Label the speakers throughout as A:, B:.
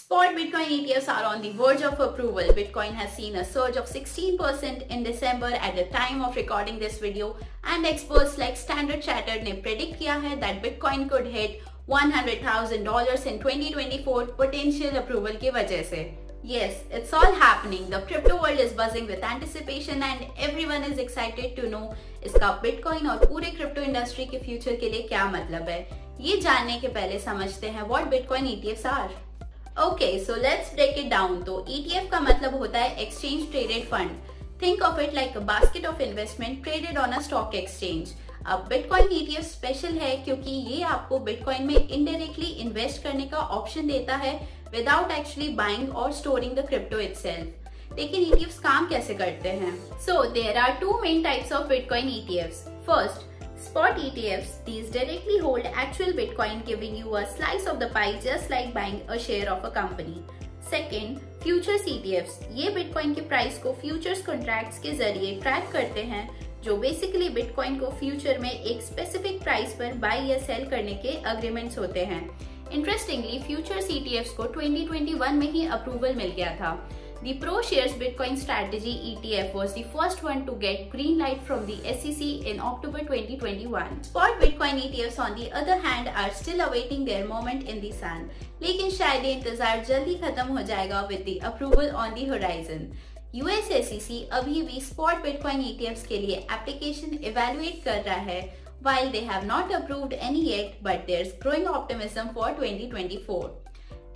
A: Spot Bitcoin ETFs are on the verge of approval. Bitcoin has seen a surge of 16% in December at the time of recording this video, and experts like Standard Chartered ने predict किया है that Bitcoin could hit $100,000 in 2024 potential approval की वजह से. Yes, it's all happening. The crypto world is buzzing with anticipation and everyone is excited to know इसका Bitcoin और पूरे crypto industry के future के लिए क्या मतलब है. ये जानने के पहले समझते हैं what Bitcoin ETFs are. Okay, so let's break it down. तो ETF का मतलब होता है Exchange Traded Fund. Think of it like a basket of investment traded on a stock exchange. अब Bitcoin ETF स्पेशल है क्योंकि ये आपको Bitcoin में indirectly इन्वेस्ट करने का ऑप्शन देता है without actually buying or storing the crypto itself. लेकिन ETFs काम कैसे करते हैं? So there are two main types of Bitcoin ETFs. First, Spot ETFs. These directly hold actual Bitcoin, giving you a slice of the pie just like buying a share of a company. Second, Futures ETFs. ये Bitcoin के price को futures contracts के जरिए track करते हैं, जो basically Bitcoin को future में एक स्पेसिफिक प्राइस पर बाय या सेल करने के अग्रीमेंट्स होते हैं. इंटरेस्टिंगली, फ्यूचर्स ETFs को 2021 में ही अप्रूवल मिल गया था. The ProShares Bitcoin Strategy ETF was the first one to get green light from the SEC in October 2021. Spot Bitcoin ETFs on the other hand are still awaiting their moment in the sun. लेकिन शायद ये इंतजार जल्दी खत्म हो जाएगा with the approval on the horizon. US SEC अभी भी Spot Bitcoin ETFs के लिए application evaluate कर रहा है, while they have not approved any yet, but there's growing optimism for 2024.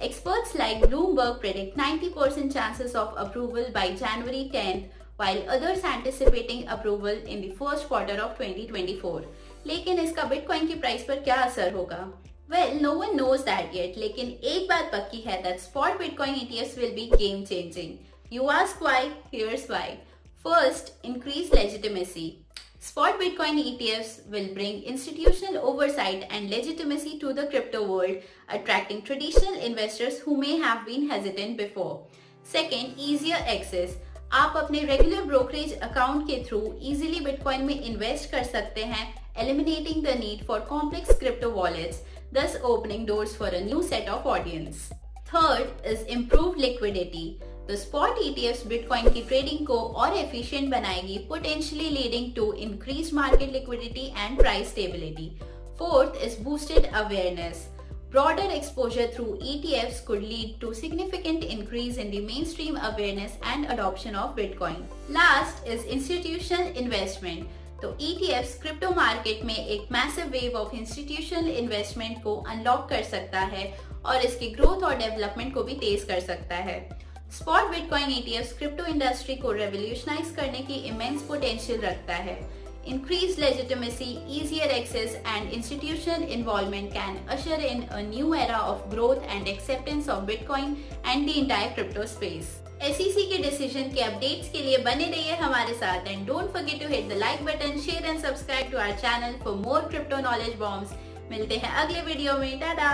A: Experts like Bloomberg predict 90% chances of approval by January 10th, while others anticipating approval in the first quarter of 2024. लेकिन इसका Bitcoin की price पर क्या असर होगा? Well, no one knows that yet, लेकिन एक बात पक्की है that Spot Bitcoin ETFs will be game changing. You ask why? Here's why. First, increased legitimacy. Spot Bitcoin ETFs will bring institutional oversight and legitimacy to the crypto world, attracting traditional investors who may have been hesitant before. Second, easier access. आप अपने regular brokerage account के through easily Bitcoin में invest कर सकते हैं, eliminating the need for complex crypto wallets, thus opening doors for a new set of audience. Third is improved liquidity. The Spot ETFs Bitcoin की trading को और efficient बनाएगी, potentially leading to increased market liquidity and price stability. Fourth is boosted awareness. Broader exposure through ETFs could lead to significant increase in the mainstream awareness and adoption of Bitcoin. Last is institutional investment. तो ETFs crypto market में एक massive wave of institutional investment को unlock कर सकता है और इसकी growth और डेवलपमेंट को भी तेज कर सकता है. Spot Bitcoin ETFs crypto industry को रेवोल्यूशनाइज करने की इमेंस पोटेंशियल रखता है. Increased legitimacy, easier access, and institutional involvement can usher in a new era of growth and acceptance of Bitcoin and the entire crypto space. SEC के decision के updates के लिए बने रहिए हमारे साथ and don't forget to hit the like button, share and subscribe to our channel for more crypto knowledge bombs. मिलते हैं अगले वीडियो में. टाटा.